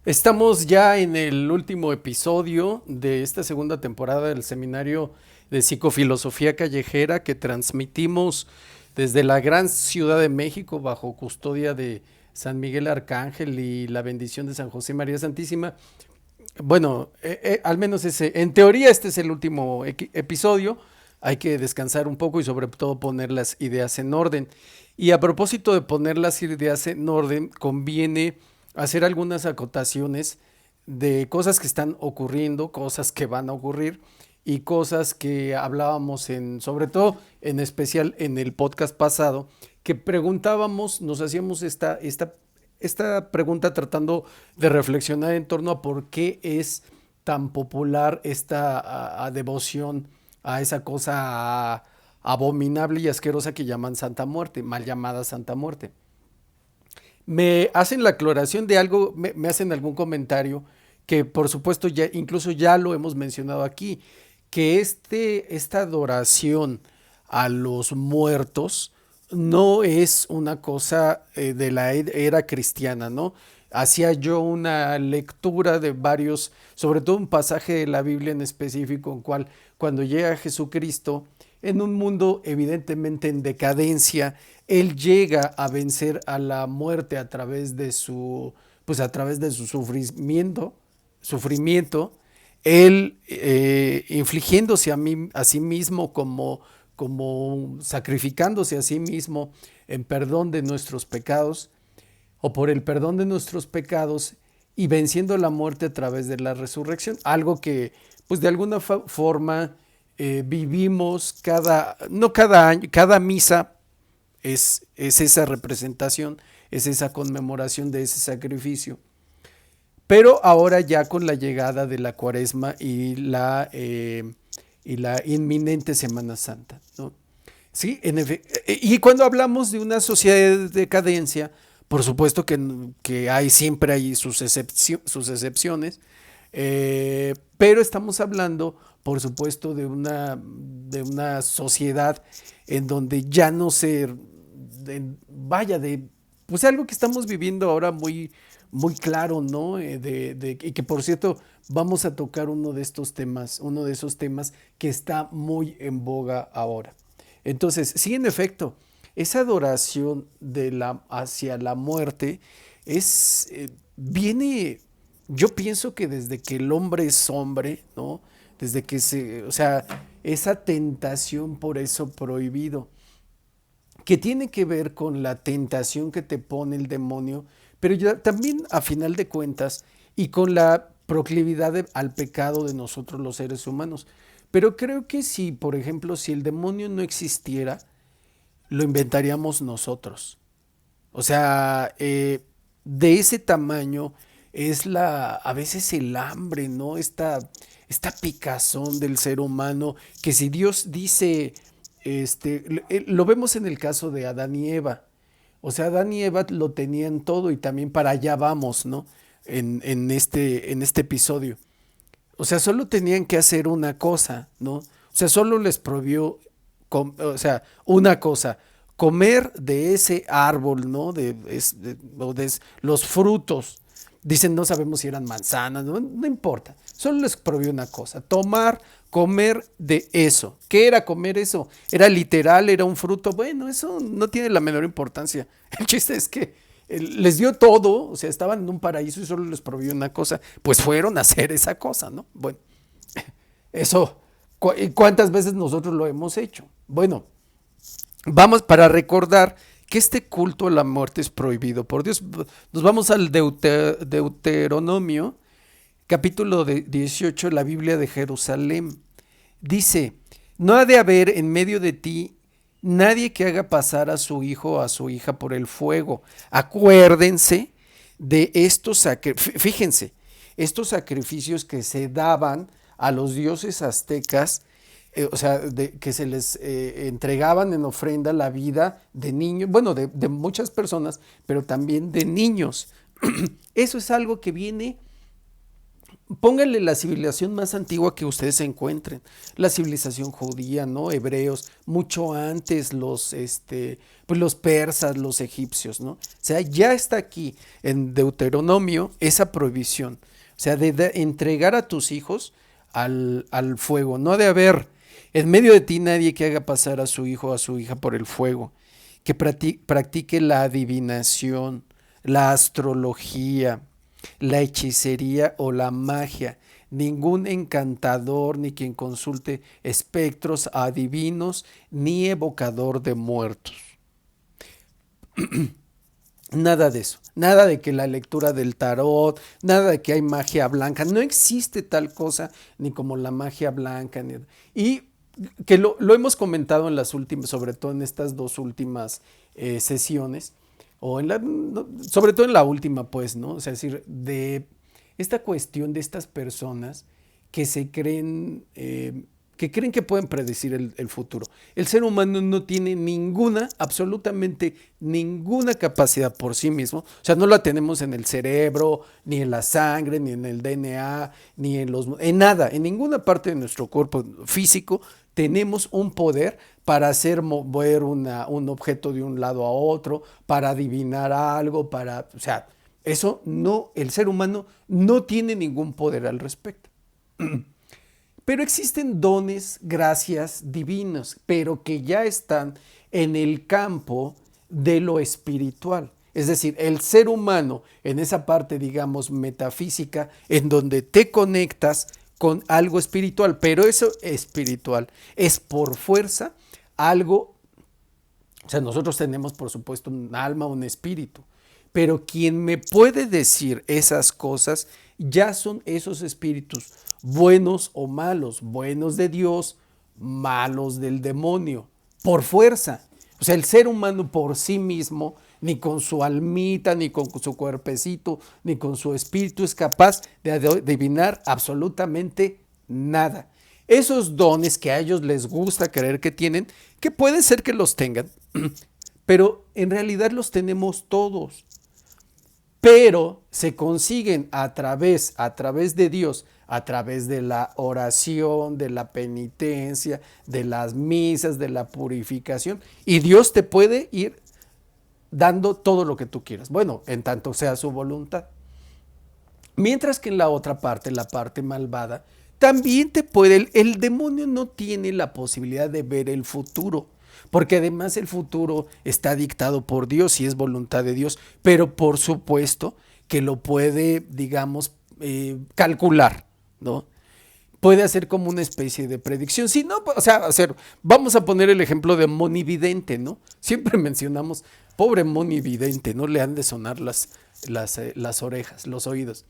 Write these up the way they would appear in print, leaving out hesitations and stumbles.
Estamos ya en el último episodio de esta segunda temporada del seminario de psicofilosofía callejera que transmitimos desde la gran Ciudad de México bajo custodia de San Miguel Arcángel y la bendición de San José María Santísima. Bueno, al menos en teoría este es el último episodio. Hay que descansar un poco y sobre todo poner las ideas en orden. Y a propósito de poner las ideas en orden, conviene hacer algunas acotaciones de cosas que están ocurriendo, cosas que van a ocurrir y cosas que hablábamos sobre todo en especial en el podcast pasado, que preguntábamos, nos hacíamos esta pregunta tratando de reflexionar en torno a por qué es tan popular esta devoción a esa cosa abominable y asquerosa que llaman Santa Muerte, mal llamada Santa Muerte. Me hacen la aclaración de algo, me hacen algún comentario que por supuesto ya incluso ya lo hemos mencionado aquí, que esta adoración a los muertos no es una cosa de la era cristiana, ¿no? Hacía yo una lectura de varios, sobre todo un pasaje de la Biblia en específico, en cual cuando llega Jesucristo, en un mundo evidentemente en decadencia, él llega a vencer a la muerte a través de pues a través de su sufrimiento, él infligiéndose a sí mismo como sacrificándose a sí mismo en perdón de nuestros pecados o por el perdón de nuestros pecados y venciendo la muerte a través de la resurrección, algo que pues de alguna forma vivimos no cada año, cada misa es esa representación, es esa conmemoración de ese sacrificio. Pero ahora ya con la llegada de la Cuaresma y la inminente Semana Santa, ¿no? Sí, y cuando hablamos de una sociedad de decadencia, por supuesto que siempre hay sus excepciones, pero estamos hablando, por supuesto, de una sociedad en donde ya no se, vaya, pues algo que estamos viviendo ahora muy claro, ¿no? Y que por cierto, vamos a tocar uno de esos temas que está muy en boga ahora. Entonces, sí, en efecto, esa adoración hacia la muerte viene, yo pienso que desde que el hombre es hombre, ¿no? Desde que o sea, esa tentación por eso prohibido, que tiene que ver con la tentación que te pone el demonio, pero ya también a final de cuentas y con la proclividad al pecado de nosotros los seres humanos. Pero creo que si, por ejemplo, si el demonio no existiera, lo inventaríamos nosotros. O sea, de ese tamaño es a veces el hambre, ¿no? Esta picazón del ser humano, que si Dios dice, lo vemos en el caso de Adán y Eva. O sea, Adán y Eva lo tenían todo y también para allá vamos, ¿no? En este episodio. O sea, solo tenían que hacer una cosa, ¿no? O sea, solo les prohibió, o sea, una cosa, comer de ese árbol, ¿no? O de los frutos. Dicen, no sabemos si eran manzanas, no importa. Solo les prohibió una cosa, comer de eso. ¿Qué era comer eso? ¿Era literal? ¿Era un fruto? Bueno, eso no tiene la menor importancia. El chiste es que les dio todo, o sea, estaban en un paraíso y solo les prohibió una cosa, pues fueron a hacer esa cosa, ¿no? Bueno, eso, ¿cuántas veces nosotros lo hemos hecho? Bueno, vamos para recordar que este culto a la muerte es prohibido por Dios. Nos vamos al Deuteronomio, capítulo 18, la Biblia de Jerusalén. Dice, no ha de haber en medio de ti nadie que haga pasar a su hijo o a su hija por el fuego. Acuérdense de estos sacrificios, fíjense, estos sacrificios que se daban a los dioses aztecas, o sea, que se les entregaban en ofrenda la vida de niños, bueno, de muchas personas, pero también de niños. Eso es algo que viene pónganle la civilización más antigua que ustedes encuentren, la civilización judía, ¿no? Hebreos, mucho antes pues los persas, los egipcios, ¿no? O sea, ya está aquí en Deuteronomio esa prohibición, o sea, de entregar a tus hijos al fuego, no de haber en medio de ti nadie que haga pasar a su hijo o a su hija por el fuego, que practique la adivinación, la astrología, la hechicería o la magia, ningún encantador ni quien consulte espectros, adivinos, ni evocador de muertos. Nada de eso, nada de que la lectura del tarot, nada de que hay magia blanca, no existe tal cosa ni como la magia blanca. Y que lo hemos comentado en las últimas, sobre todo en estas dos últimas sesiones, o sobre todo en la última, pues, ¿no? O sea, es decir, de esta cuestión de estas personas que se creen, que pueden predecir el futuro. El ser humano no tiene ninguna, absolutamente ninguna capacidad por sí mismo. O sea, no la tenemos en el cerebro, ni en la sangre, ni en el DNA, ni en nada, en ninguna parte de nuestro cuerpo físico tenemos un poder para hacer mover un objeto de un lado a otro, para adivinar algo, o sea, eso no, el ser humano no tiene ningún poder al respecto. Pero existen dones, gracias divinas, pero que ya están en el campo de lo espiritual. Es decir, el ser humano en esa parte, digamos, metafísica, en donde te conectas con algo espiritual, pero eso espiritual es por fuerza algo, o sea, nosotros tenemos por supuesto un alma, un espíritu, pero quien me puede decir esas cosas ya son esos espíritus, buenos o malos, buenos de Dios, malos del demonio, por fuerza. O sea, el ser humano por sí mismo, ni con su almita, ni con su cuerpecito, ni con su espíritu es capaz de adivinar absolutamente nada. Esos dones que a ellos les gusta creer que tienen, que puede ser que los tengan, pero en realidad los tenemos todos. Pero se consiguen a través de Dios, a través de la oración, de la penitencia, de las misas, de la purificación, y Dios te puede ir dando todo lo que tú quieras. Bueno, en tanto sea su voluntad. Mientras que en la otra parte, la parte malvada, también te puede, el demonio no tiene la posibilidad de ver el futuro, porque además el futuro está dictado por Dios y es voluntad de Dios, pero por supuesto que lo puede, digamos, calcular, ¿no? Puede hacer como una especie de predicción. Si no, o sea, vamos a poner el ejemplo de monividente, ¿no? Siempre mencionamos, pobre monividente, ¿no? Le han de sonar las orejas, los oídos.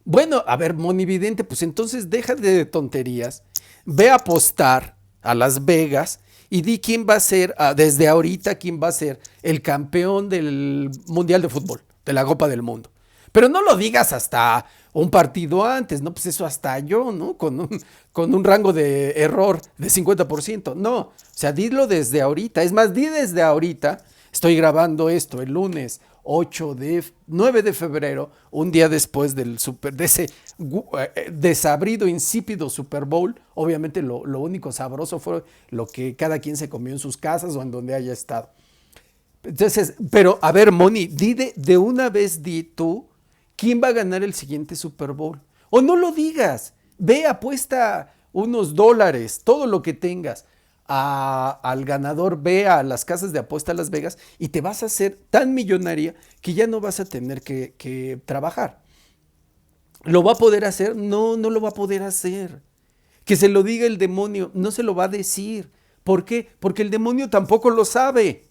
Bueno, a ver, monividente, pues entonces deja de tonterías, ve a apostar a Las Vegas y di quién va a ser, desde ahorita, quién va a ser el campeón del Mundial de Fútbol, de la Copa del Mundo. Pero no lo digas hasta un partido antes, ¿no? Pues eso hasta yo, ¿no? Con un rango de error de 50%. No, o sea, dilo desde ahorita. Es más, di desde ahorita. Estoy grabando esto el lunes 9 de febrero, un día después de ese desabrido, insípido Super Bowl. Obviamente lo único sabroso fue lo que cada quien se comió en sus casas o en donde haya estado. Entonces, pero a ver, Moni, de una vez di tú, ¿quién va a ganar el siguiente Super Bowl? O no lo digas, ve, apuesta unos dólares, todo lo que tengas al ganador, ve a las casas de apuesta a Las Vegas y te vas a hacer tan millonaria que ya no vas a tener que trabajar. ¿Lo va a poder hacer? No, no lo va a poder hacer. Que se lo diga el demonio, no se lo va a decir. ¿Por qué? Porque el demonio tampoco lo sabe.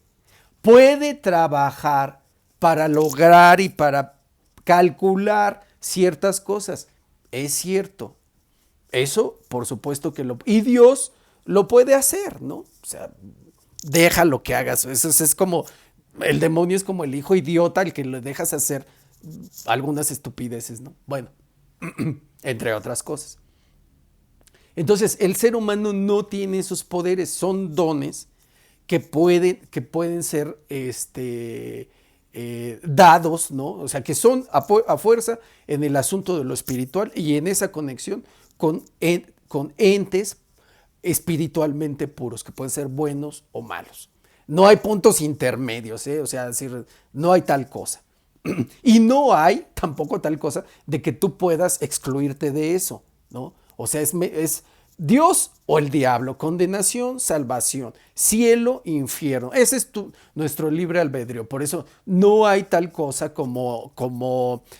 Puede trabajar para lograr y para calcular ciertas cosas. Es cierto. Eso, por supuesto que y Dios lo puede hacer, ¿no? O sea, déjalo que hagas. Eso es como, el demonio es como el hijo idiota al que le dejas hacer algunas estupideces, ¿no? Bueno, entre otras cosas. Entonces, el ser humano no tiene esos poderes, son dones que pueden ser dados, ¿no? O sea, que son a fuerza en el asunto de lo espiritual y en esa conexión con entes espiritualmente puros, que pueden ser buenos o malos. No hay puntos intermedios, ¿eh? O sea, decir, no hay tal cosa. Y no hay tampoco tal cosa de que tú puedas excluirte de eso, ¿no? O sea, es Dios o el diablo, condenación, salvación, cielo, infierno. Ese es nuestro libre albedrío. Por eso no hay tal cosa como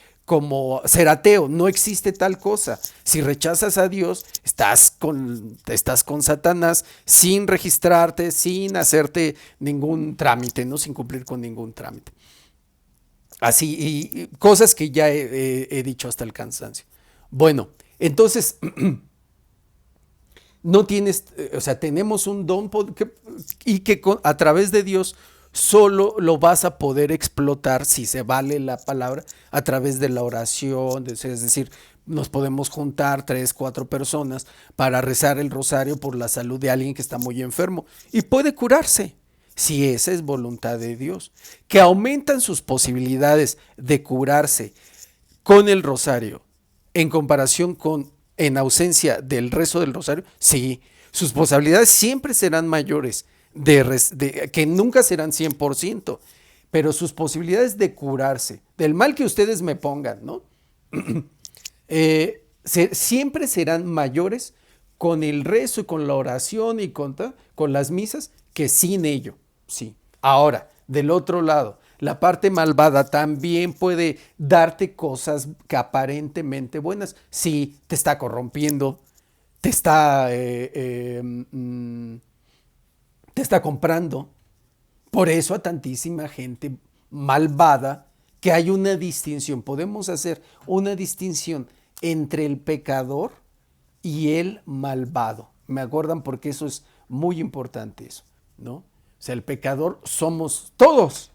ser ateo. No existe tal cosa. Si rechazas a Dios, estás con Satanás sin registrarte, sin hacerte ningún trámite, ¿no? Sin cumplir con ningún trámite. Así, y cosas que ya he dicho hasta el cansancio. Bueno, entonces, no tienes, o sea, tenemos un don y que a través de Dios solo lo vas a poder explotar, si se vale la palabra, a través de la oración, es decir, nos podemos juntar 3, 4 personas para rezar el rosario por la salud de alguien que está muy enfermo y puede curarse, si esa es voluntad de Dios, que aumentan sus posibilidades de curarse con el rosario en comparación con en ausencia del rezo del rosario, sí, sus posibilidades siempre serán mayores, que nunca serán 100%, pero sus posibilidades de curarse, del mal que ustedes me pongan, ¿no? Siempre serán mayores con el rezo y con la oración y con las misas que sin ello, sí. Ahora, del otro lado, la parte malvada también puede darte cosas que aparentemente buenas. Sí, te está corrompiendo, te está, te está comprando. Por eso a tantísima gente malvada, que hay una distinción, podemos hacer una distinción entre el pecador y el malvado. ¿Me acuerdan? Porque eso es muy importante eso, ¿no? O sea, el pecador somos todos.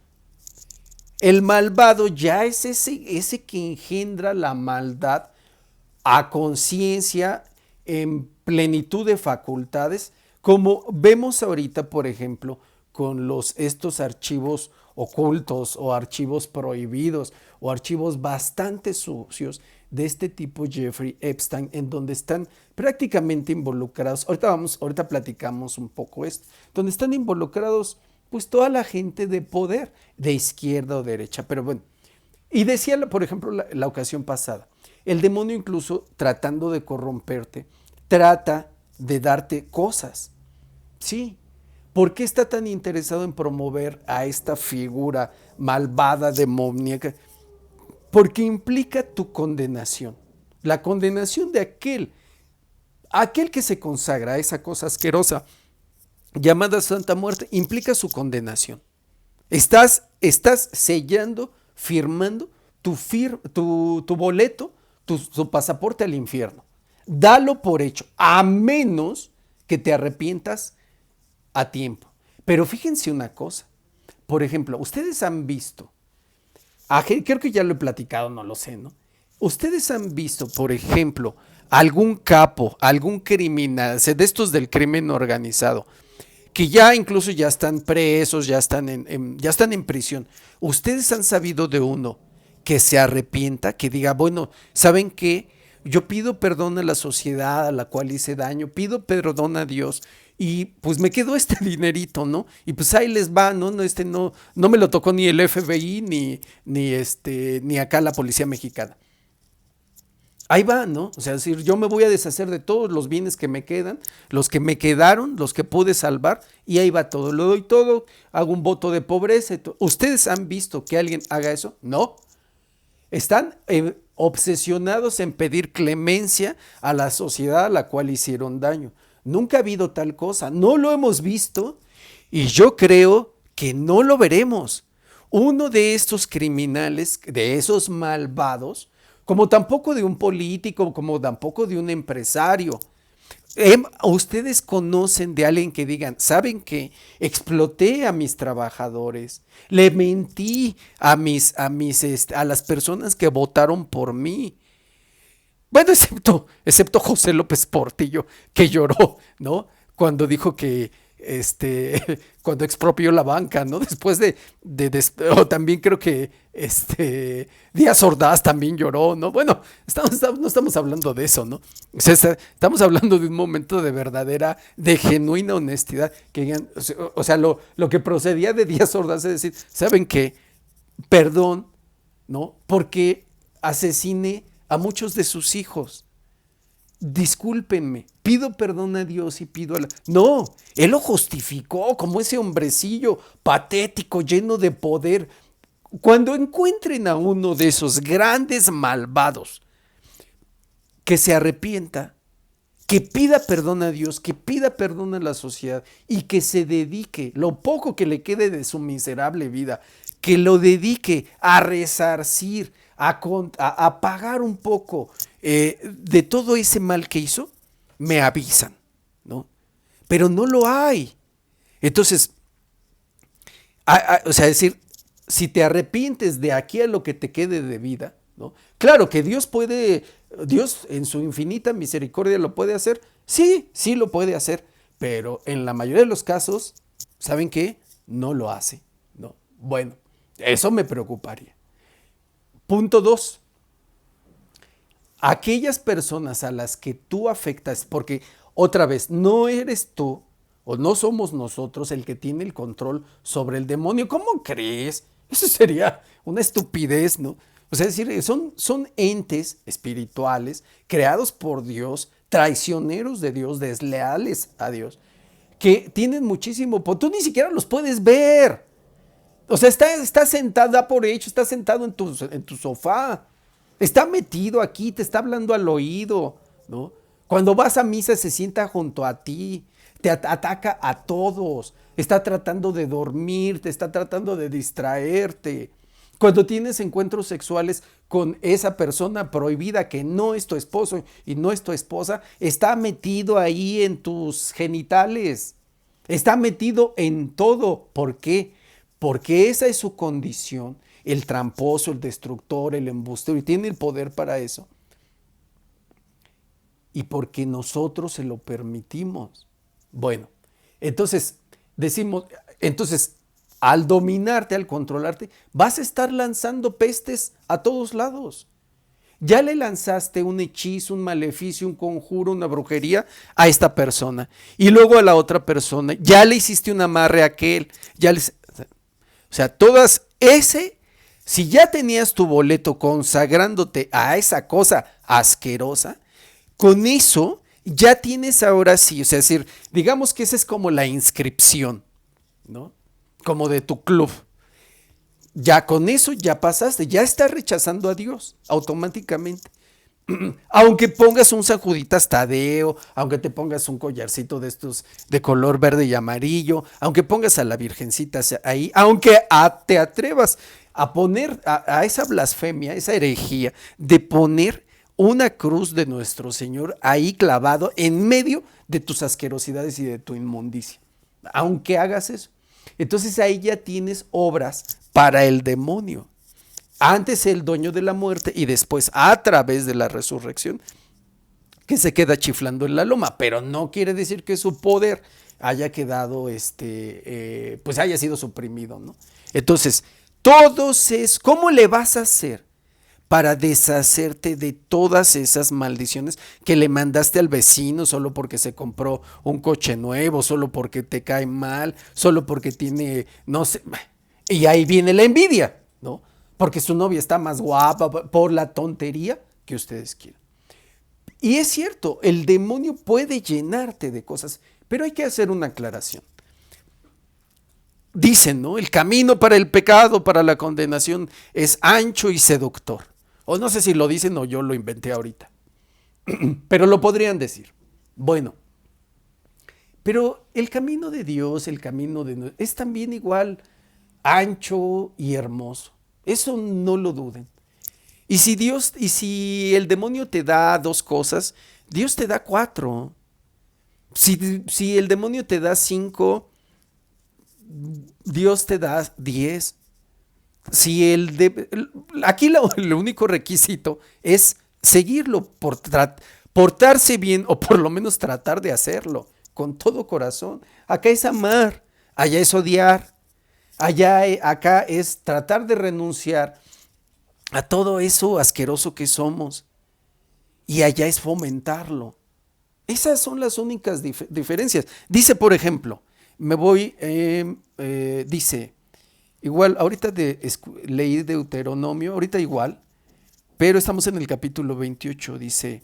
El malvado ya es ese que engendra la maldad a conciencia, en plenitud de facultades, como vemos ahorita, por ejemplo, con estos archivos ocultos o archivos prohibidos o archivos bastante sucios de este tipo Jeffrey Epstein, en donde están prácticamente involucrados, ahorita platicamos un poco esto, donde están involucrados pues toda la gente de poder, de izquierda o derecha, pero bueno. Y decía, por ejemplo, la ocasión pasada, el demonio incluso tratando de corromperte, trata de darte cosas. Sí. ¿Por qué está tan interesado en promover a esta figura malvada, demoníaca? Porque implica tu condenación. La condenación de aquel que se consagra a esa cosa asquerosa llamada Santa Muerte, implica su condenación. Estás sellando, firmando tu boleto, tu pasaporte al infierno. Dalo por hecho, a menos que te arrepientas a tiempo. Pero fíjense una cosa. Por ejemplo, ustedes han visto, creo que ya lo he platicado, no lo sé, ¿no? Ustedes han visto, por ejemplo, algún capo, algún criminal, de estos del crimen organizado, que ya incluso ya están presos, ya están en prisión. ¿Ustedes han sabido de uno que se arrepienta, que diga, bueno, ¿saben qué? Yo pido perdón a la sociedad a la cual hice daño, pido perdón a Dios y pues me quedó este dinerito, ¿no? Y pues ahí les va, ¿no? No me lo tocó ni el FBI ni acá la policía mexicana. Ahí va, ¿no? O sea, es decir, yo me voy a deshacer de todos los bienes que me quedan, los que me quedaron, los que pude salvar, y ahí va todo. Lo doy todo, hago un voto de pobreza. ¿Ustedes han visto que alguien haga eso? No. Están obsesionados en pedir clemencia a la sociedad a la cual hicieron daño. Nunca ha habido tal cosa, no lo hemos visto y yo creo que no lo veremos. Uno de estos criminales, de esos malvados, como tampoco de un político, como tampoco de un empresario. Ustedes conocen de alguien que digan, ¿saben qué? Exploté a mis trabajadores, le mentí a las personas que votaron por mí. Bueno, excepto José López Portillo, que lloró, ¿no? Cuando dijo que cuando expropió la banca, ¿no? Después o también creo que Díaz Ordaz también lloró, ¿no? Bueno, no estamos hablando de eso, ¿no? O sea, estamos hablando de un momento de verdadera, de genuina honestidad. O sea, lo que procedía de Díaz Ordaz es decir, ¿saben qué? Perdón, ¿no? Porque asesiné a muchos de sus hijos. Discúlpenme, pido perdón a Dios y pido a la... No, él lo justificó como ese hombrecillo patético, lleno de poder. Cuando encuentren a uno de esos grandes malvados que se arrepienta, que pida perdón a Dios, que pida perdón a la sociedad y que se dedique, lo poco que le quede de su miserable vida, que lo dedique a resarcir, a pagar un poco de todo ese mal que hizo, me avisan, ¿no? Pero no lo hay. Entonces, o sea, decir, si te arrepientes de aquí a lo que te quede de vida, ¿no? Claro que Dios en su infinita misericordia lo puede hacer, sí, sí lo puede hacer, pero en la mayoría de los casos, ¿saben qué? No lo hace, ¿no? Bueno, eso me preocuparía. Punto 2. Aquellas personas a las que tú afectas, porque otra vez, no eres tú o no somos nosotros el que tiene el control sobre el demonio. ¿Cómo crees? Eso sería una estupidez, ¿no? O sea, es decir, son entes espirituales creados por Dios, traicioneros de Dios, desleales a Dios, que tienen muchísimo poder. Tú ni siquiera los puedes ver. O sea, está sentado, da por hecho, está sentado en tu sofá. Está metido aquí, te está hablando al oído, ¿no? Cuando vas a misa se sienta junto a ti, te ataca a todos, está tratando de dormirte, está tratando de distraerte. Cuando tienes encuentros sexuales con esa persona prohibida que no es tu esposo y no es tu esposa, está metido ahí en tus genitales, está metido en todo. ¿Por qué? Porque esa es su condición. El tramposo, el destructor, el embustero, y tiene el poder para eso. Y porque nosotros se lo permitimos. Bueno, entonces al dominarte, al controlarte, vas a estar lanzando pestes a todos lados. Ya le lanzaste un hechizo, un maleficio, un conjuro, una brujería a esta persona. Y luego a la otra persona, ya le hiciste un amarre a aquel. O sea, si ya tenías tu boleto consagrándote a esa cosa asquerosa, con eso ya tienes ahora sí, o sea, es decir, digamos que esa es como la inscripción, ¿no? Como de tu club. Ya con eso ya pasaste, ya estás rechazando a Dios automáticamente. Aunque pongas un San Juditas Tadeo, aunque te pongas un collarcito de estos de color verde y amarillo, aunque pongas a la Virgencita ahí, aunque te atrevas a poner a esa blasfemia, esa herejía de poner una cruz de nuestro Señor ahí clavado en medio de tus asquerosidades y de tu inmundicia. Aunque hagas eso, entonces ahí ya tienes obras para el demonio. Antes el dueño de la muerte y después a través de la resurrección, que se queda chiflando en la loma, pero no quiere decir que su poder haya quedado, pues haya sido suprimido, ¿no? Entonces, ¿cómo le vas a hacer para deshacerte de todas esas maldiciones que le mandaste al vecino solo porque se compró un coche nuevo, solo porque te cae mal, solo porque tiene, no sé, y ahí viene la envidia, ¿no? Porque su novia está más guapa, por la tontería que ustedes quieran. Y es cierto, el demonio puede llenarte de cosas, pero hay que hacer una aclaración. Dicen, ¿no? El camino para el pecado, para la condenación, es ancho y seductor. O no sé si lo dicen o yo lo inventé ahorita. Pero lo podrían decir. Bueno, pero el camino de Dios, el camino de es también igual ancho y hermoso. Eso no lo duden. Y si el demonio te da 2 cosas, Dios te da 4. Si el demonio te da 5, Dios te da 10. Aquí el único requisito es seguirlo, portarse bien o por lo menos tratar de hacerlo. con todo corazón. Acá es amar, allá es odiar, acá es tratar de renunciar a todo eso asqueroso que somos y allá es fomentarlo. Esas son las únicas diferencias. Dice, por ejemplo, dice, igual, ahorita leí Deuteronomio, ahorita igual, pero estamos en el capítulo 28, dice,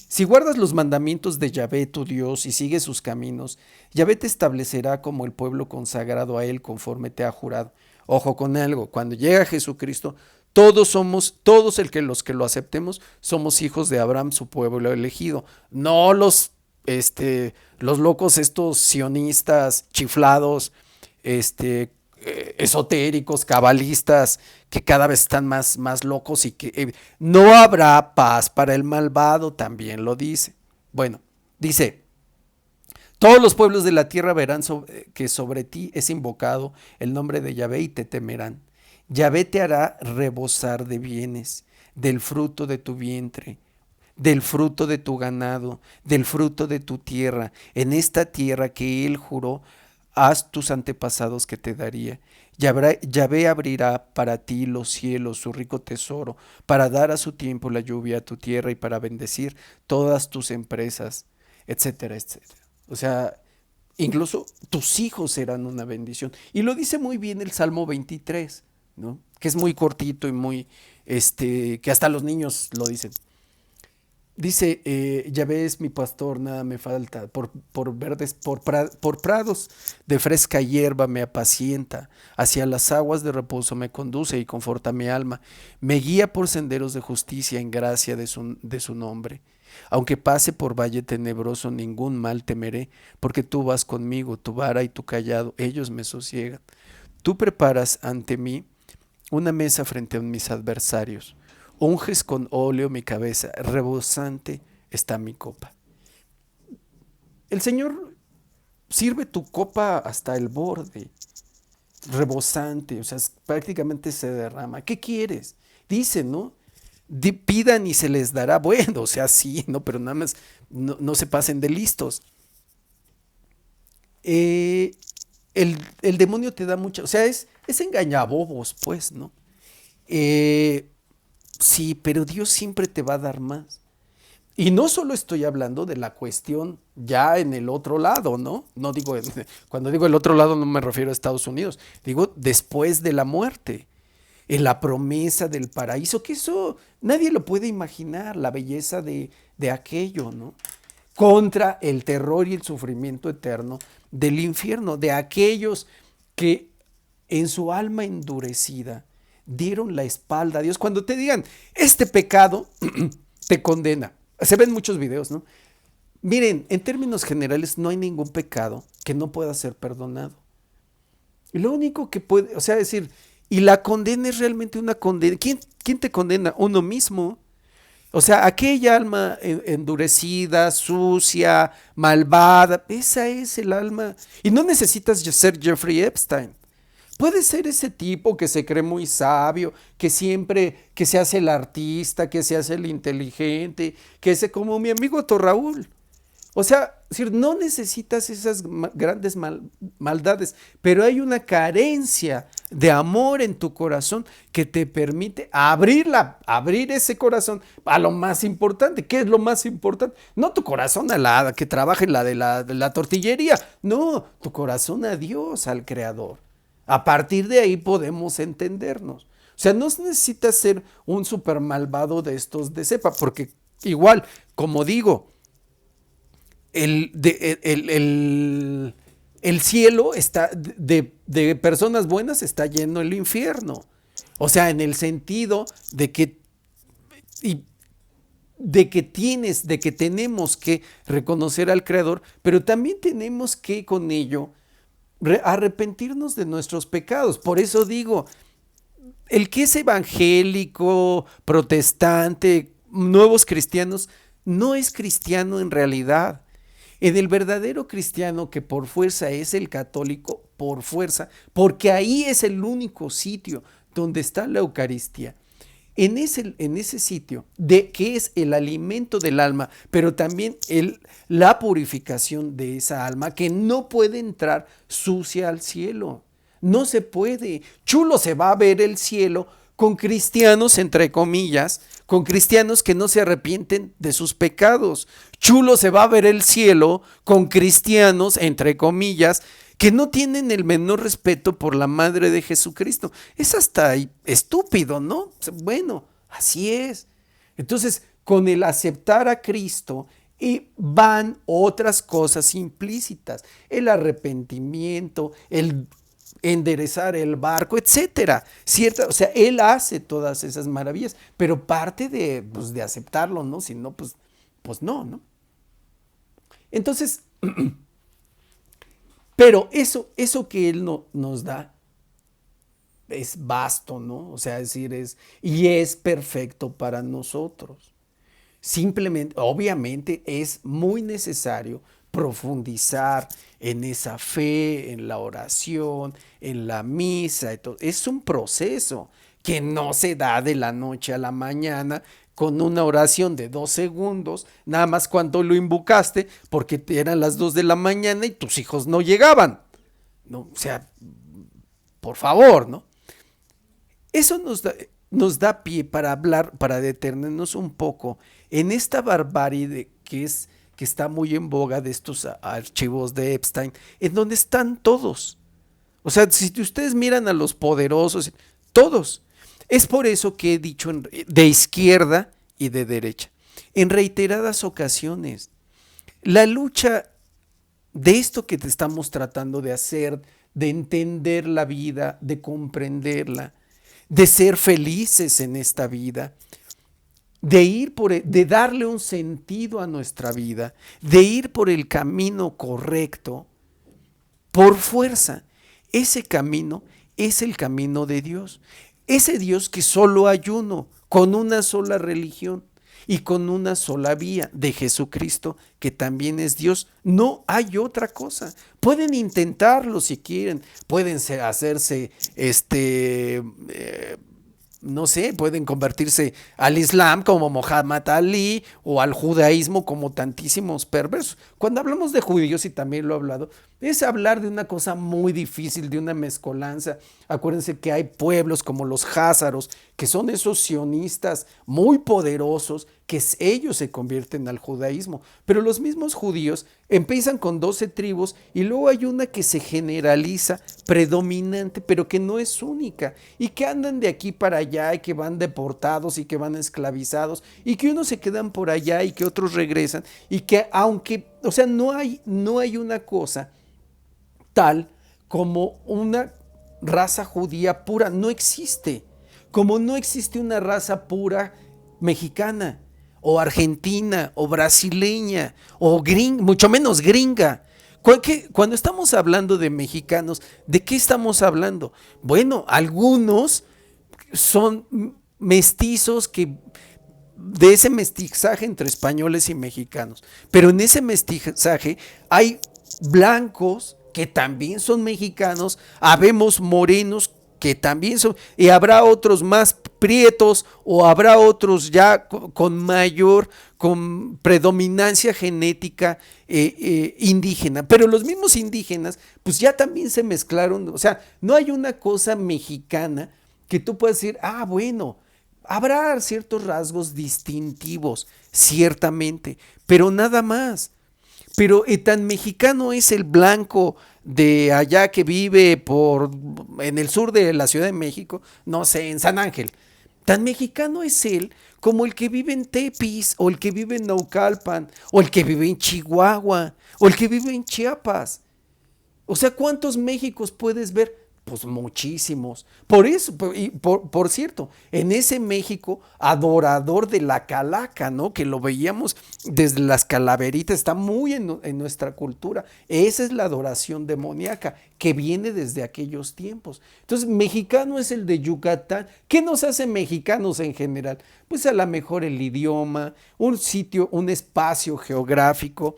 si guardas los mandamientos de Yahvé tu Dios y sigues sus caminos, Yahvé te establecerá como el pueblo consagrado a él conforme te ha jurado. Ojo con algo, cuando llega Jesucristo, los que lo aceptemos, somos hijos de Abraham, su pueblo elegido. No los locos estos sionistas, chiflados, esotéricos, cabalistas, que cada vez están más locos y que no habrá paz para el malvado, también lo dice. Bueno, dice, todos los pueblos de la tierra verán que sobre ti es invocado el nombre de Yahvé y te temerán. Yahvé te hará rebosar de bienes, del fruto de tu vientre, del fruto de tu ganado, del fruto de tu tierra, en esta tierra que él juró a tus antepasados que te daría. Yahvé abrirá para ti los cielos, su rico tesoro, para dar a su tiempo la lluvia a tu tierra y para bendecir todas tus empresas, etcétera, etcétera. O sea, incluso tus hijos serán una bendición. Y lo dice muy bien el Salmo 23, ¿no? Que es muy cortito y muy, que hasta los niños lo dicen. Dice, Yahvé es mi pastor, nada me falta, por prados de fresca hierba me apacienta, hacia las aguas de reposo me conduce y conforta mi alma, me guía por senderos de justicia en gracia de su nombre. Aunque pase por valle tenebroso, ningún mal temeré, porque tú vas conmigo, tu vara y tu callado, ellos me sosiegan. Tú preparas ante mí una mesa frente a mis adversarios. Unges con óleo mi cabeza, rebosante está mi copa. El Señor sirve tu copa hasta el borde, rebosante, o sea, prácticamente se derrama. ¿Qué quieres? Dice, ¿no? Pidan y se les dará. Bueno, o sea, sí, ¿no? Pero nada más no se pasen de listos. El demonio te da mucha, o sea, es engañabobos, pues, ¿no? Sí, pero Dios siempre te va a dar más. Y no solo estoy hablando de la cuestión ya en el otro lado, ¿no? No digo, cuando digo el otro lado no me refiero a Estados Unidos, digo después de la muerte, en la promesa del paraíso, que eso nadie lo puede imaginar, la belleza de aquello, ¿no? Contra el terror y el sufrimiento eterno del infierno, de aquellos que en su alma endurecida dieron la espalda a Dios. Cuando te digan, este pecado te condena. Se ven muchos videos, ¿no? Miren, en términos generales no hay ningún pecado que no pueda ser perdonado. Y lo único que puede, o sea, decir, y la condena es realmente una condena. ¿Quién te condena? Uno mismo. O sea, aquella alma endurecida, sucia, malvada, esa es el alma. Y no necesitas ser Jeffrey Epstein. Puede ser ese tipo que se cree muy sabio, que se hace el artista, que se hace el inteligente, como mi amigo Torraúl. O sea, no necesitas esas grandes maldades, pero hay una carencia de amor en tu corazón que te permite abrir ese corazón a lo más importante. ¿Qué es lo más importante? No tu corazón que trabaja en de la tortillería, no, tu corazón a Dios, al Creador. A partir de ahí podemos entendernos. O sea, no necesitas ser un super malvado de estos de cepa, porque igual, como digo, el cielo está de personas buenas está lleno el infierno. O sea, en el sentido de que tenemos que reconocer al Creador, pero también tenemos que con ello arrepentirnos de nuestros pecados. Por eso digo, el que es evangélico, protestante, nuevos cristianos, no es cristiano en realidad. En el verdadero cristiano, que por fuerza es el católico, por fuerza, porque ahí es el único sitio donde está la Eucaristía. en ese sitio, de que es el alimento del alma, pero también la purificación de esa alma, que no puede entrar sucia al cielo. No se puede. Chulo se va a ver el cielo con cristianos, entre comillas, con cristianos que no se arrepienten de sus pecados. Chulo se va a ver el cielo con cristianos, entre comillas, que no tienen el menor respeto por la madre de Jesucristo. Es hasta estúpido, ¿no? Bueno, así es. Entonces, con el aceptar a Cristo, van otras cosas implícitas, el arrepentimiento, el enderezar el barco, etcétera. ¿Cierto? O sea, él hace todas esas maravillas, pero parte pues, de aceptarlo, ¿no? Si no, pues no, ¿no? Entonces, pero eso que él nos da es vasto, ¿no? O sea, es decir, y es perfecto para nosotros. Simplemente, obviamente, es muy necesario profundizar en esa fe, en la oración, en la misa y todo. Es un proceso que no se da de la noche a la mañana con una oración de 2 segundos, nada más cuando lo invocaste, porque eran las 2 de la mañana y tus hijos no llegaban. ¿No? O sea, por favor, ¿no? Eso nos da pie para hablar, para detenernos un poco en esta barbarie que está muy en boga de estos archivos de Epstein, en donde están todos. O sea, si ustedes miran a los poderosos, todos. Es por eso que he dicho de izquierda y de derecha, en reiteradas ocasiones, la lucha de esto que te estamos tratando de hacer, de entender la vida, de comprenderla, de ser felices en esta vida, de darle un sentido a nuestra vida, de ir por el camino correcto, por fuerza. Ese camino es el camino de Dios. Ese Dios que solo hay uno, con una sola religión y con una sola vía de Jesucristo, que también es Dios. No hay otra cosa. Pueden intentarlo si quieren, pueden hacerse no sé, pueden convertirse al Islam como Muhammad Ali o al judaísmo como tantísimos perversos. Cuando hablamos de judíos, y también lo he hablado, es hablar de una cosa muy difícil, de una mezcolanza. Acuérdense que hay pueblos como los házaros, que son esos sionistas muy poderosos, que ellos se convierten al judaísmo. Pero los mismos judíos empiezan con 12 tribus y luego hay una que se generaliza, predominante, pero que no es única, y que andan de aquí para allá y que van deportados y que van esclavizados y que unos se quedan por allá y que otros regresan, y que aunque, o sea, no hay una cosa tal como una raza judía pura, no existe, como no existe una raza pura mexicana o argentina o brasileña o mucho menos gringa. Cuando estamos hablando de mexicanos, ¿de qué estamos hablando? Bueno, algunos son mestizos de ese mestizaje entre españoles y mexicanos, pero en ese mestizaje hay blancos que también son mexicanos, habemos morenos que también son, y habrá otros más prietos o habrá otros ya con predominancia genética indígena, pero los mismos indígenas pues ya también se mezclaron. O sea, no hay una cosa mexicana que tú puedas decir, bueno, habrá ciertos rasgos distintivos, ciertamente, pero nada más. Pero tan mexicano es el blanco de allá que vive en el sur de la Ciudad de México, no sé, en San Ángel. Tan mexicano es él como el que vive en Tepis, o el que vive en Naucalpan, o el que vive en Chihuahua, o el que vive en Chiapas. O sea, ¿cuántos Méxicos puedes ver? Pues muchísimos. Por eso, por cierto, en ese México adorador de la calaca, ¿no? Que lo veíamos desde las calaveritas, está muy en nuestra cultura. Esa es la adoración demoníaca que viene desde aquellos tiempos. Entonces, mexicano es el de Yucatán. ¿Qué nos hace mexicanos en general? Pues a lo mejor el idioma, un sitio, un espacio geográfico.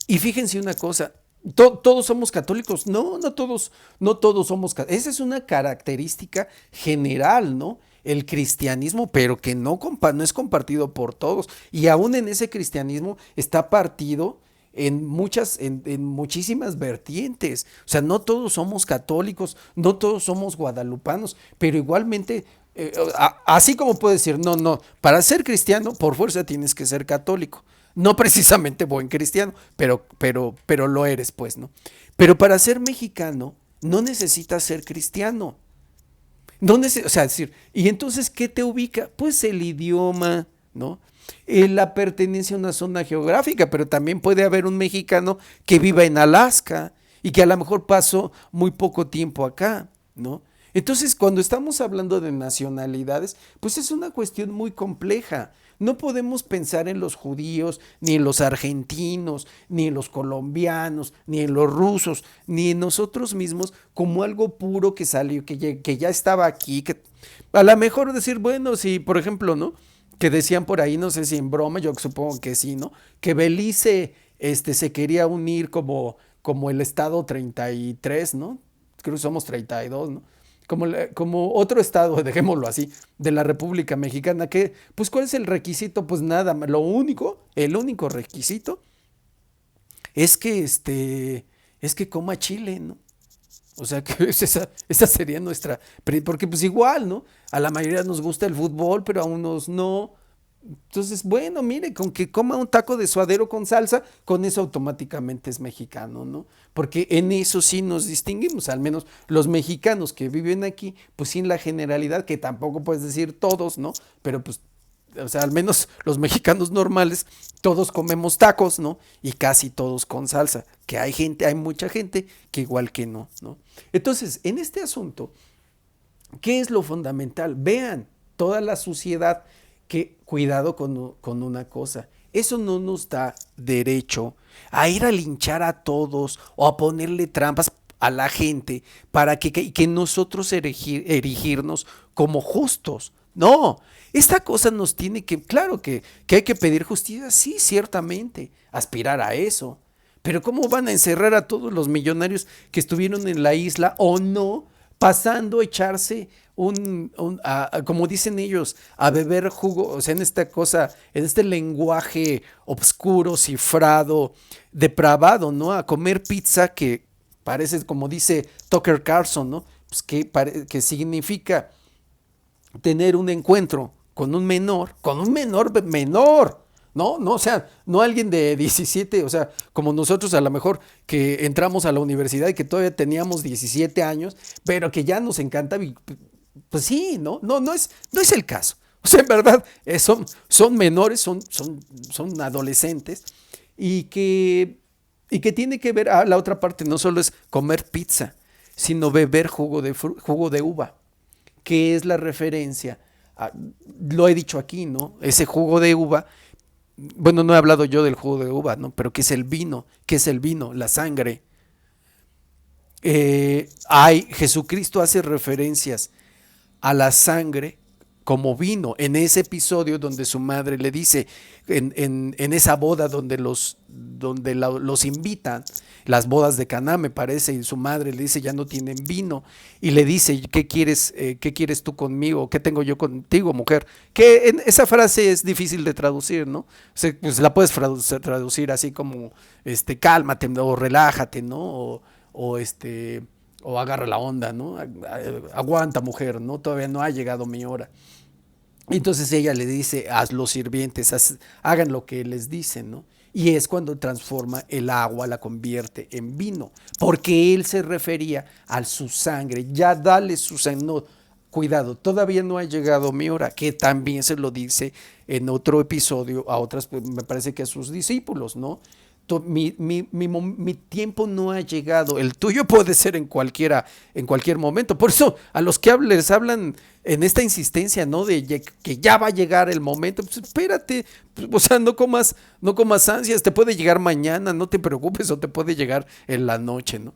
Y fíjense una cosa, ¿todos somos católicos? No, no todos somos católicos. Esa es una característica general, ¿no? el cristianismo, pero que no es compartido por todos. Y aún en ese cristianismo está partido en muchísimas vertientes. O sea, no todos somos católicos, no todos somos guadalupanos, pero igualmente, así como puedes decir, no, no, para ser cristiano, por fuerza tienes que ser católico. No precisamente buen cristiano, pero lo eres, pues, ¿no? Pero para ser mexicano, no necesitas ser cristiano. O sea, decir, ¿y entonces qué te ubica? Pues el idioma, ¿no? La pertenencia a una zona geográfica, pero también puede haber un mexicano que viva en Alaska y que a lo mejor pasó muy poco tiempo acá, ¿no? Entonces, cuando estamos hablando de nacionalidades, pues es una cuestión muy compleja. No podemos pensar en los judíos, ni en los argentinos, ni en los colombianos, ni en los rusos, ni en nosotros mismos como algo puro que salió, que ya estaba aquí. Que a lo mejor decir, bueno, si por ejemplo, ¿no? Que decían por ahí, no sé si en broma, yo supongo que sí, ¿no? Que Belice se quería unir como el estado 33, ¿no? Creo que somos 32, ¿no? Como otro estado, dejémoslo así, de la República Mexicana, que, pues, ¿cuál es el requisito? Pues nada, el único requisito es que coma chile, ¿no? O sea, que esa sería porque pues igual, ¿no? A la mayoría nos gusta el fútbol, pero a unos no. Entonces, bueno, mire, con que coma un taco de suadero con salsa, con eso automáticamente es mexicano, ¿no? Porque en eso sí nos distinguimos, al menos los mexicanos que viven aquí, pues sin la generalidad, que tampoco puedes decir todos, ¿no? Pero pues, o sea, al menos los mexicanos normales, todos comemos tacos, ¿no? Y casi todos con salsa, que hay mucha gente que igual que no, ¿no? Entonces, en este asunto, ¿qué es lo fundamental? Vean toda la suciedad, que cuidado con una cosa, eso no nos da derecho a ir a linchar a todos o a ponerle trampas a la gente para que nosotros erigirnos como justos. No, esta cosa nos tiene claro que hay que pedir justicia, sí, ciertamente, aspirar a eso. Pero ¿cómo van a encerrar a todos los millonarios que estuvieron en la isla o no, pasando a echarse como dicen ellos, a beber jugo, o sea, en esta cosa, en este lenguaje obscuro, cifrado, depravado, ¿no? A comer pizza que parece, como dice Tucker Carlson, ¿no? Pues que significa tener un encuentro con un menor, ¿no? No, o sea, no alguien de 17, o sea, como nosotros a lo mejor que entramos a la universidad y que todavía teníamos 17 años, pero que ya nos encanta, pues sí, ¿no? No es el caso. O sea, en verdad, son menores, son adolescentes y que tiene que ver, la otra parte no solo es comer pizza, sino beber jugo de uva, que es la referencia, lo he dicho aquí, ¿no? Ese jugo de uva, bueno, no he hablado yo del jugo de uva, ¿no? Pero ¿qué es el vino? La sangre. Jesucristo hace referencias a la sangre como vino en ese episodio donde su madre le dice, en esa boda donde los invitan, las bodas de Caná me parece, y su madre le dice ya no tienen vino, y le dice qué quieres tú conmigo, qué tengo yo contigo, mujer, que esa frase es difícil de traducir, ¿no? O sea, pues la puedes traducir así como cálmate o relájate, ¿no? O agarra la onda, ¿no? Aguanta, mujer, ¿no? Todavía no ha llegado mi hora. Entonces ella le dice a los sirvientes, hagan lo que les dicen, ¿no? Y es cuando transforma el agua, la convierte en vino, porque él se refería a su sangre, ya dale su sangre, no, cuidado, todavía no ha llegado mi hora, que también se lo dice en otro episodio a otras, pues, me parece que a sus discípulos, ¿no? Mi tiempo no ha llegado, el tuyo puede ser en cualquier momento. Por eso a los que les hablan en esta insistencia, ¿no? De que ya va a llegar el momento, pues espérate, o sea, no comas ansias, te puede llegar mañana, no te preocupes, o te puede llegar en la noche, ¿no?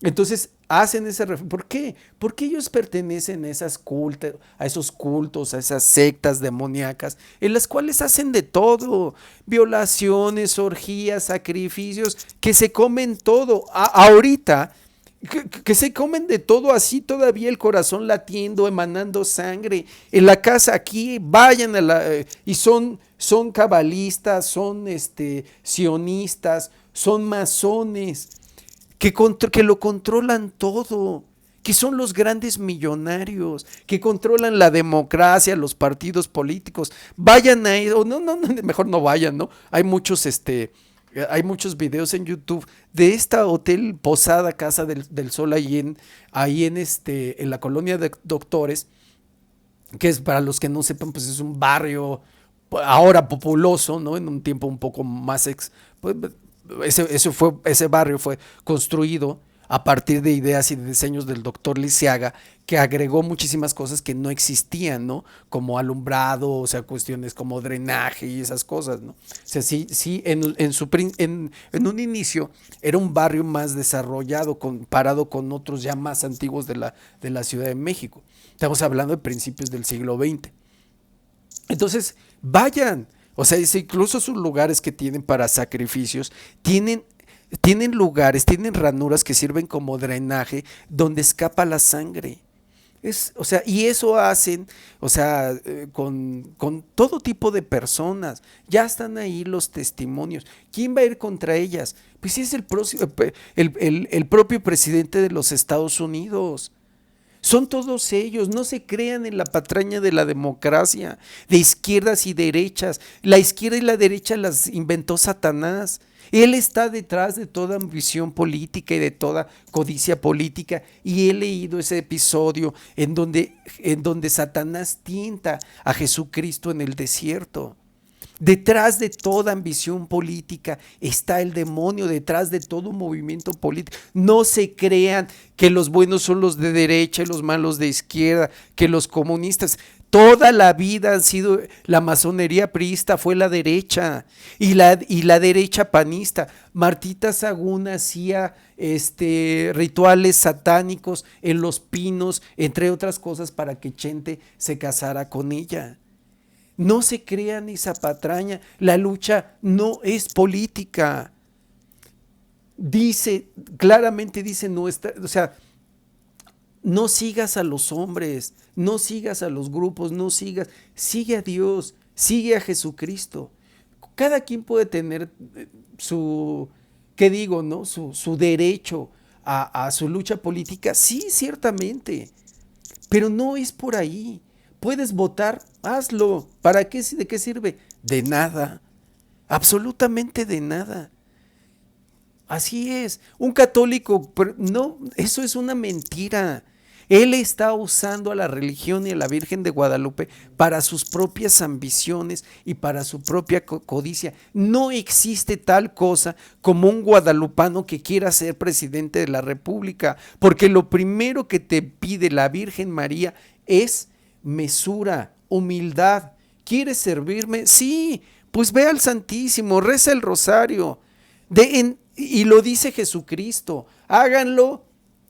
Entonces hacen ¿por qué? Porque ellos pertenecen a esos cultos, a esas sectas demoníacas, en las cuales hacen de todo, violaciones, orgías, sacrificios, que se comen todo. Ahorita que se comen de todo así, todavía el corazón latiendo, emanando sangre. En la casa aquí, vayan a y son cabalistas, son sionistas, son masones, que lo controlan todo, que son los grandes millonarios, que controlan la democracia, los partidos políticos. Vayan a eso, no, mejor no vayan, ¿no? Hay muchos videos en YouTube de esta hotel Posada Casa del Sol en la colonia de Doctores, que es, para los que no sepan, pues es un barrio ahora populoso, ¿no? En un tiempo un poco más pues, ese barrio fue construido a partir de ideas y de diseños del doctor Lisiaga, que agregó muchísimas cosas que no existían, ¿no? Como alumbrado, o sea, cuestiones como drenaje y esas cosas, ¿no? O sea, sí, en un inicio era un barrio más desarrollado comparado con otros ya más antiguos de la Ciudad de México. Estamos hablando de principios del siglo XX. Entonces, vayan. O sea, incluso sus lugares que tienen para sacrificios, tienen lugares, tienen ranuras que sirven como drenaje donde escapa la sangre. O sea, y eso hacen, o sea, con todo tipo de personas. Ya están ahí los testimonios. ¿Quién va a ir contra ellas? Pues sí, es el propio presidente de los Estados Unidos. Son todos ellos, no se crean en la patraña de la democracia, de izquierdas y derechas. La izquierda y la derecha las inventó Satanás. Él está detrás de toda ambición política y de toda codicia política. Y he leído ese episodio en donde Satanás tienta a Jesucristo en el desierto. Detrás de toda ambición política está el demonio, detrás de todo un movimiento político. No se crean que los buenos son los de derecha y los malos de izquierda, que los comunistas. Toda la vida han sido, la masonería priista fue la derecha y la derecha panista. Martita Sagún hacía rituales satánicos en Los Pinos, entre otras cosas, para que Chente se casara con ella. No se crean esa patraña, la lucha no es política. Claramente dice o sea, no sigas a los hombres, no sigas a los grupos, sigue a Dios, sigue a Jesucristo. Cada quien puede tener ¿qué digo, no? Su derecho a su lucha política, sí, ciertamente, pero no es por ahí. Puedes votar, hazlo. ¿Para qué? ¿De qué sirve? De nada. Absolutamente de nada. Así es. Un católico, no, eso es una mentira. Él está usando a la religión y a la Virgen de Guadalupe para sus propias ambiciones y para su propia codicia. No existe tal cosa como un guadalupano que quiera ser presidente de la República, porque lo primero que te pide la Virgen María es mesura, humildad. ¿Quieres servirme? Sí, pues ve al Santísimo, reza el rosario. Y lo dice Jesucristo, háganlo,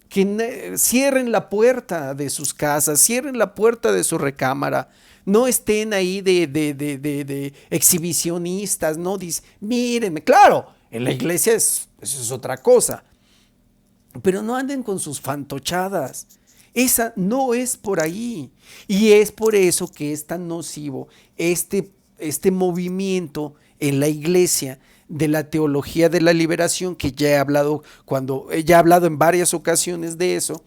que cierren la puerta de sus casas, cierren la puerta de su recámara. No estén ahí de exhibicionistas, no dicen, mírenme, claro, en la iglesia eso es otra cosa, pero no anden con sus fantochadas. Esa no es por ahí. Y es por eso que es tan nocivo este movimiento en la iglesia de la teología de la liberación, que ya he hablado en varias ocasiones de eso,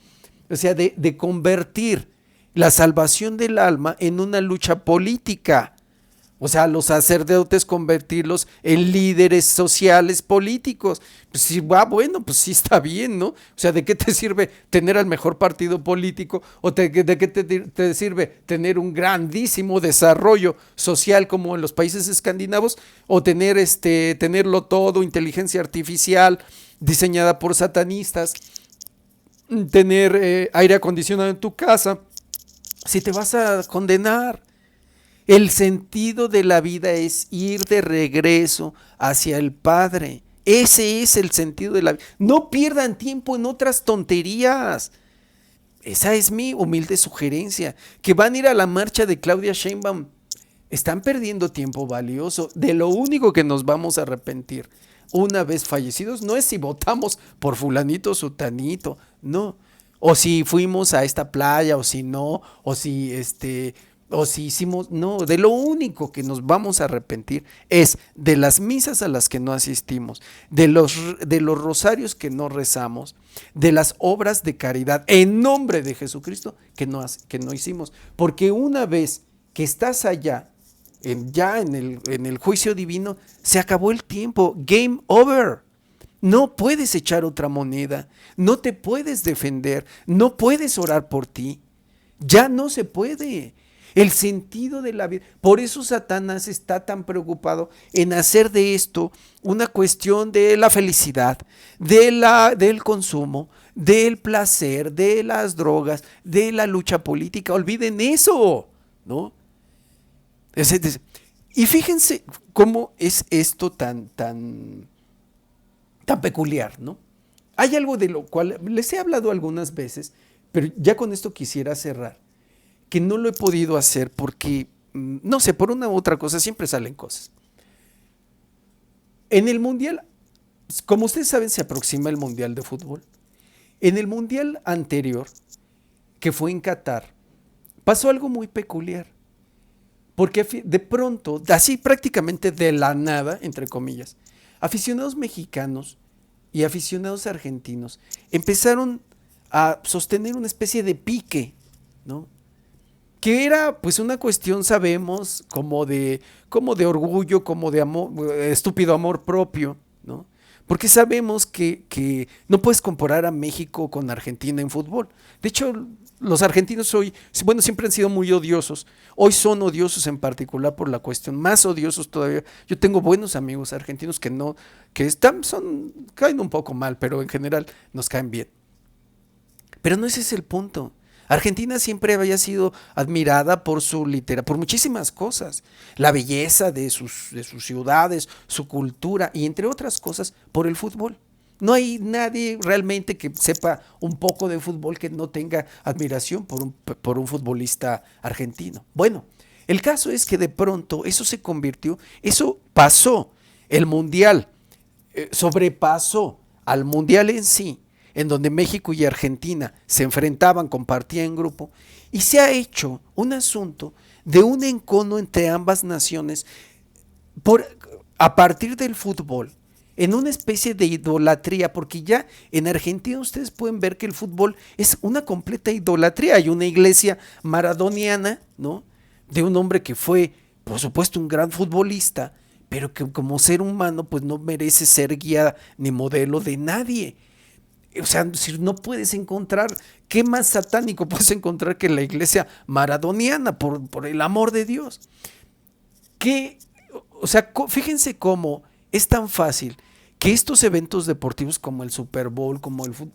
o sea, de convertir la salvación del alma en una lucha política. O sea, los sacerdotes convertirlos en líderes sociales políticos. Pues sí, bueno, pues sí está bien, ¿no? O sea, ¿de qué te sirve tener al mejor partido político? ¿O de qué te sirve tener un grandísimo desarrollo social como en los países escandinavos? ¿O tenerlo todo, inteligencia artificial diseñada por satanistas? Tener aire acondicionado en tu casa. Si te vas a condenar. El sentido de la vida es ir de regreso hacia el Padre. Ese es el sentido de la vida. No pierdan tiempo en otras tonterías. Esa es mi humilde sugerencia. Que van a ir a la marcha de Claudia Sheinbaum. Están perdiendo tiempo valioso. De lo único que nos vamos a arrepentir. una vez fallecidos, no es si votamos por fulanito o sutanito, no, o si fuimos a esta playa o si no, o si hicimos, no, de lo único que nos vamos a arrepentir es de las misas a las que no asistimos, de los rosarios que no rezamos, de las obras de caridad en nombre de Jesucristo que no hicimos, porque una vez que estás allá, ya en el juicio divino, se acabó el tiempo, game over. No puedes echar otra moneda, no te puedes defender, no puedes orar por ti, ya no se puede. El sentido de la vida. Por eso Satanás está tan preocupado en hacer de esto una cuestión de la felicidad, del consumo, del placer, de las drogas, de la lucha política. Olviden eso, ¿no? Y fíjense cómo es esto tan peculiar, ¿no? Hay algo de lo cual les he hablado algunas veces, pero ya con esto quisiera cerrar, que no lo he podido hacer porque, no sé, por una u otra cosa siempre salen cosas. En el Mundial, como ustedes saben, se aproxima el Mundial de fútbol. En el Mundial anterior, que fue en Qatar, pasó algo muy peculiar. Porque de pronto, así prácticamente de la nada, entre comillas, aficionados mexicanos y aficionados argentinos empezaron a sostener una especie de pique, ¿no? Que era pues una cuestión, sabemos, como de orgullo, como de amor, estúpido amor propio, ¿no? Porque sabemos que no puedes comparar a México con Argentina en fútbol. De hecho, los argentinos hoy, bueno, siempre han sido muy odiosos. Hoy son odiosos en particular por la cuestión, más odiosos todavía. Yo tengo buenos amigos argentinos caen un poco mal, pero en general nos caen bien. Pero no ese es el punto. Argentina siempre había sido admirada por su literatura, por muchísimas cosas, la belleza de sus ciudades, su cultura y entre otras cosas por el fútbol. No hay nadie realmente que sepa un poco de fútbol que no tenga admiración por un futbolista argentino. Bueno, el caso es que de pronto eso pasó, el mundial sobrepasó al mundial en sí, en donde México y Argentina se enfrentaban, compartían en grupo, y se ha hecho un asunto de un encono entre ambas naciones a partir del fútbol, en una especie de idolatría, porque ya en Argentina ustedes pueden ver que el fútbol es una completa idolatría. Hay una iglesia maradoniana, ¿no? De un hombre que fue, por supuesto, un gran futbolista, pero que como ser humano pues no merece ser guía ni modelo de nadie. O sea, si no puedes encontrar, ¿qué más satánico puedes encontrar que la iglesia maradoniana, por el amor de Dios? O sea, fíjense cómo es tan fácil que estos eventos deportivos como el Super Bowl, como el fútbol,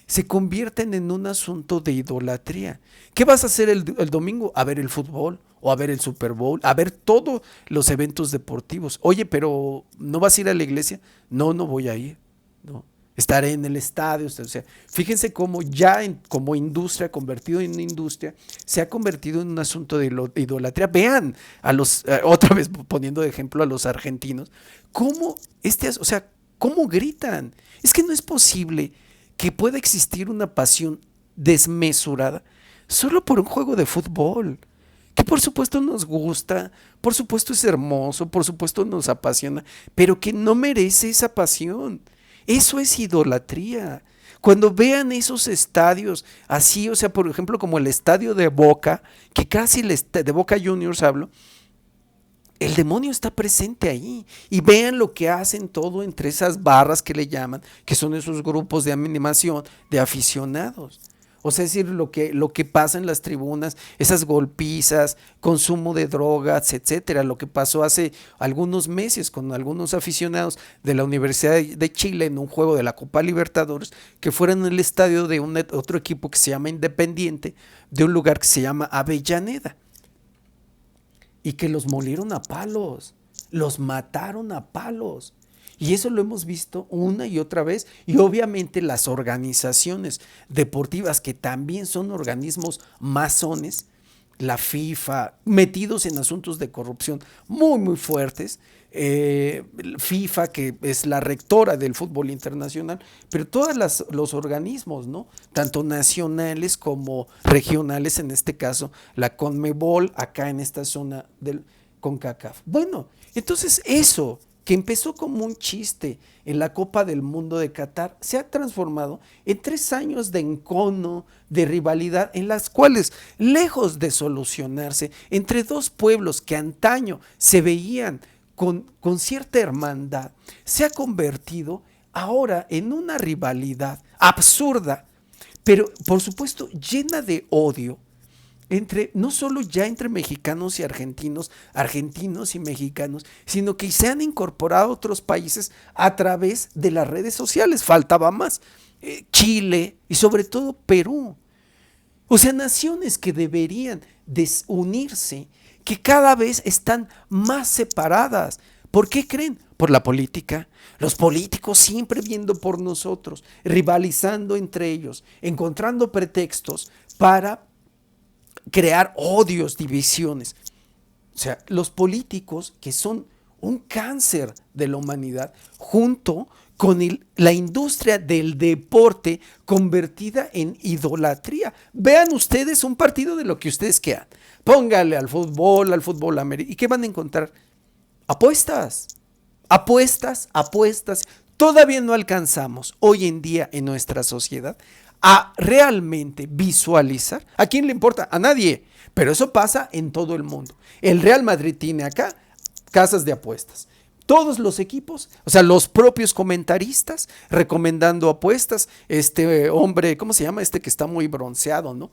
se convierten en un asunto de idolatría. ¿Qué vas a hacer el domingo? A ver el fútbol, o a ver el Super Bowl, a ver todos los eventos deportivos. Oye, pero ¿no vas a ir a la iglesia? No, no voy a ir, no. Estaré en el estadio. O sea, fíjense cómo ya como industria, convertido en industria, se ha convertido en un asunto de idolatría. Vean otra vez poniendo de ejemplo a los argentinos, o sea, cómo gritan. Es que no es posible que pueda existir una pasión desmesurada solo por un juego de fútbol, que por supuesto nos gusta, por supuesto es hermoso, por supuesto nos apasiona, pero que no merece esa pasión. Eso es idolatría. Cuando vean esos estadios así, o sea, por ejemplo, como el estadio de Boca, que casi de Boca Juniors hablo, el demonio está presente ahí. Y vean lo que hacen todo entre esas barras que le llaman, que son esos grupos de animación de aficionados. O sea, es decir, lo que pasa en las tribunas, esas golpizas, consumo de drogas, etcétera, lo que pasó hace algunos meses con algunos aficionados de la Universidad de Chile en un juego de la Copa Libertadores, que fueron en el estadio de otro equipo que se llama Independiente, de un lugar que se llama Avellaneda, y que los molieron a palos, los mataron a palos. Y eso lo hemos visto una y otra vez. Y obviamente las organizaciones deportivas, que también son organismos masones, la FIFA, metidos en asuntos de corrupción muy, muy fuertes. FIFA, que es la rectora del fútbol internacional, pero todos los organismos, ¿no? Tanto nacionales como regionales, en este caso la CONMEBOL, acá en esta zona del CONCACAF. Bueno, entonces eso que empezó como un chiste en la Copa del Mundo de Qatar, se ha transformado en 3 años de encono, de rivalidad, en las cuales, lejos de solucionarse entre dos pueblos que antaño se veían con cierta hermandad, se ha convertido ahora en una rivalidad absurda, pero por supuesto llena de odio, no solo ya entre mexicanos y argentinos, argentinos y mexicanos, sino que se han incorporado otros países a través de las redes sociales. Faltaba más. Chile y sobre todo Perú. O sea, naciones que deberían unirse, que cada vez están más separadas. ¿Por qué creen? Por la política. Los políticos siempre viendo por nosotros, rivalizando entre ellos, encontrando pretextos para crear odios, divisiones. O sea, los políticos, que son un cáncer de la humanidad, junto con la industria del deporte convertida en idolatría. Vean ustedes un partido de lo que ustedes quieran. Póngale al fútbol americano. ¿Y qué van a encontrar? Apuestas, apuestas, apuestas. Todavía no alcanzamos hoy en día en nuestra sociedad a realmente visualizar. ¿A quién le importa? A nadie. Pero eso pasa en todo el mundo. El Real Madrid tiene acá casas de apuestas. Todos los equipos, o sea, los propios comentaristas recomendando apuestas. Hombre, ¿cómo se llama? Que está muy bronceado, ¿no?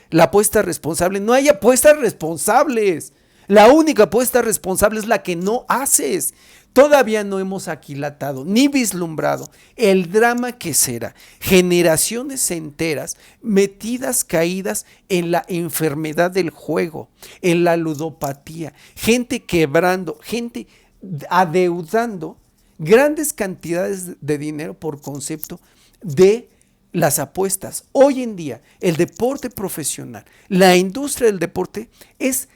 La apuesta responsable. No hay apuestas responsables. La única apuesta responsable es la que no haces. Todavía no hemos aquilatado ni vislumbrado el drama que será generaciones enteras metidas, caídas en la enfermedad del juego, en la ludopatía, gente quebrando, gente adeudando grandes cantidades de dinero por concepto de las apuestas. Hoy en día el deporte profesional, la industria del deporte es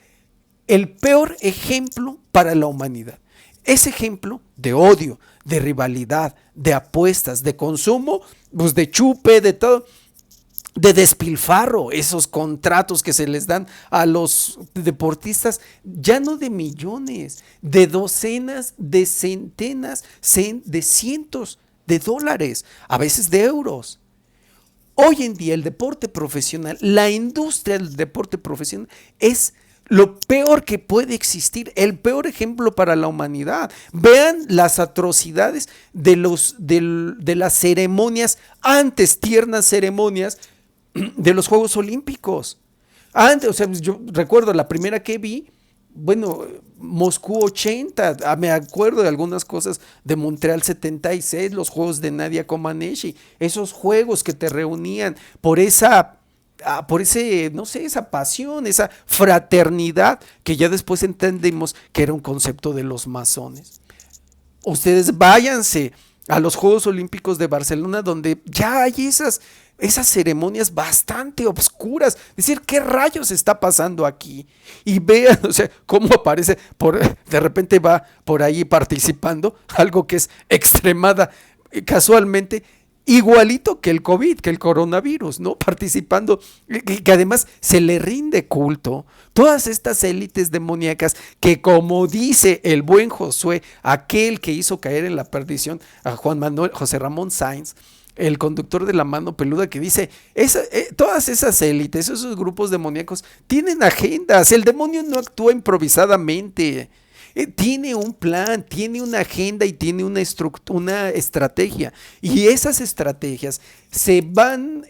el peor ejemplo para la humanidad. Ese ejemplo de odio, de rivalidad, de apuestas, de consumo, pues de chupe, de todo, de despilfarro, esos contratos que se les dan a los deportistas, ya no de millones, de docenas, de centenas, de cientos de dólares, a veces de euros. Hoy en día el deporte profesional, la industria del deporte profesional es lo peor que puede existir, el peor ejemplo para la humanidad. Vean las atrocidades de las ceremonias, antes tiernas ceremonias de los Juegos Olímpicos. Antes, o sea, yo recuerdo la primera que vi, bueno, Moscú 80, me acuerdo de algunas cosas de Montreal 76, los Juegos de Nadia Comaneci, esos juegos que te reunían por no sé, esa pasión, esa fraternidad que ya después entendimos que era un concepto de los masones. Ustedes váyanse a los Juegos Olímpicos de Barcelona, donde ya hay esas ceremonias bastante obscuras, decir, ¿qué rayos está pasando aquí? Y vean, o sea, cómo aparece, de repente va por ahí participando, algo que es extremada, casualmente, igualito que el COVID, que el coronavirus, ¿no? Participando, que además se le rinde culto. Todas estas élites demoníacas que, como dice el buen Josué, aquel que hizo caer en la perdición a José Ramón Sáenz, el conductor de La Mano Peluda, que dice, todas esas élites, esos grupos demoníacos tienen agendas. El demonio no actúa improvisadamente. Tiene un plan, tiene una agenda y tiene una estrategia. Y esas estrategias se van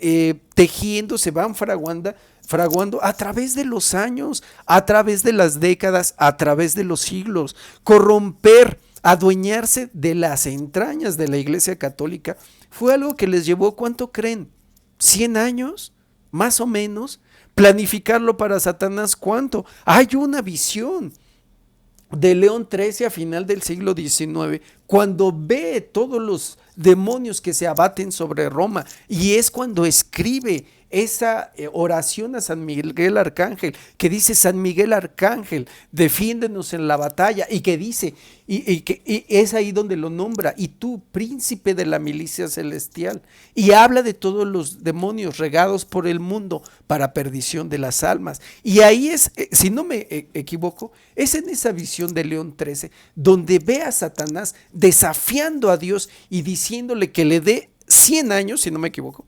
tejiendo, se van fraguando a través de los años, a través de las décadas, a través de los siglos. Corromper, adueñarse de las entrañas de la Iglesia Católica fue algo que les llevó, ¿cuánto creen? ¿100 años? Más o menos. Planificarlo para Satanás, ¿cuánto? Hay una visión de León XIII a final del siglo XIX, cuando ve todos los demonios que se abaten sobre Roma, y es cuando escribe esa oración a San Miguel Arcángel, que dice: San Miguel Arcángel, defiéndenos en la batalla, y que dice, y es ahí donde lo nombra: y tú, príncipe de la milicia celestial, y habla de todos los demonios regados por el mundo para perdición de las almas. Y ahí es, si no me equivoco, es en esa visión de León XIII donde ve a Satanás desafiando a Dios y diciéndole que le dé 100 años, si no me equivoco,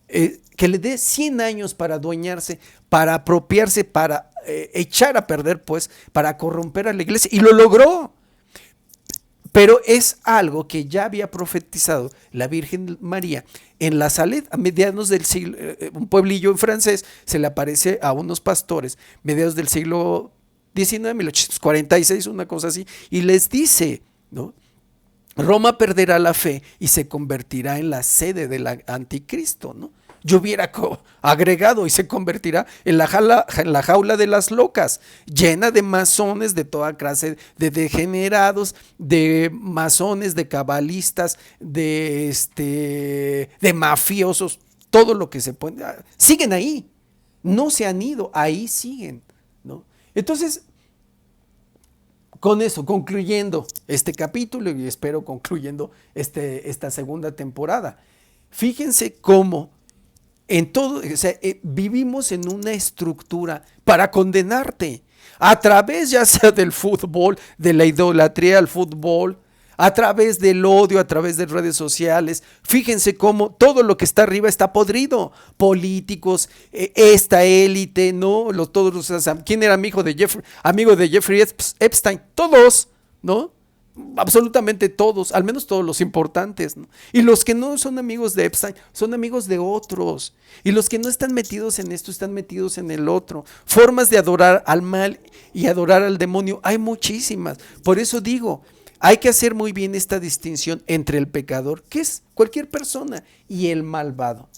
que le dé 100 años para adueñarse, para apropiarse, para echar a perder, pues, para corromper a la iglesia. Y lo logró. Pero es algo que ya había profetizado la Virgen María en La Salette a mediados del siglo, un pueblillo en francés, se le aparece a unos pastores, mediados del siglo XIX, 1846, una cosa así, y les dice, ¿no? Roma perderá la fe y se convertirá en la sede del anticristo, ¿no? Yo hubiera agregado: y se convertirá en la jaula de las locas, llena de masones, de toda clase de degenerados, de masones, de cabalistas, de mafiosos, todo lo que se puede. Siguen ahí, no se han ido, ahí siguen, ¿no? Entonces, con eso, concluyendo este capítulo, y espero concluyendo esta segunda temporada, fíjense cómo en todo, o sea, vivimos en una estructura para condenarte a través, ya sea del fútbol, de la idolatría al fútbol, a través del odio, a través de redes sociales. Fíjense cómo todo lo que está arriba está podrido. Políticos, esta élite, ¿no? ¿Quién era amigo de Jeffrey Epstein? Todos, ¿no? Absolutamente todos, al menos todos los importantes, ¿no? Y los que no son amigos de Epstein son amigos de otros, y los que no están metidos en esto están metidos en el otro. Formas de adorar al mal y adorar al demonio hay muchísimas. Por eso digo, hay que hacer muy bien esta distinción entre el pecador, que es cualquier persona, y el malvado.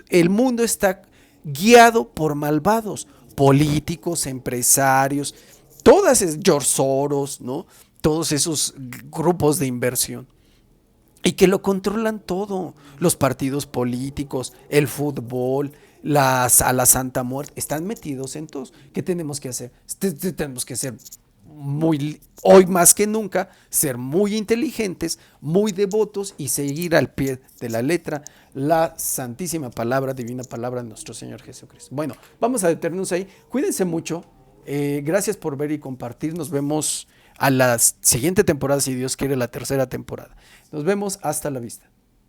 El mundo está guiado por malvados, políticos, empresarios, George Soros, ¿no? Todos esos grupos de inversión, y que lo controlan todo. Los partidos políticos, el fútbol, a la Santa Muerte, están metidos en todos. ¿Qué tenemos que hacer? Tenemos que ser hoy más que nunca, ser muy inteligentes, muy devotos, y seguir al pie de la letra la santísima palabra, divina palabra de nuestro Señor Jesucristo. Bueno, vamos a detenernos ahí. Cuídense mucho. Gracias por ver y compartir. Nos vemos a la siguiente temporada, si Dios quiere, la tercera temporada. Nos vemos, hasta la vista.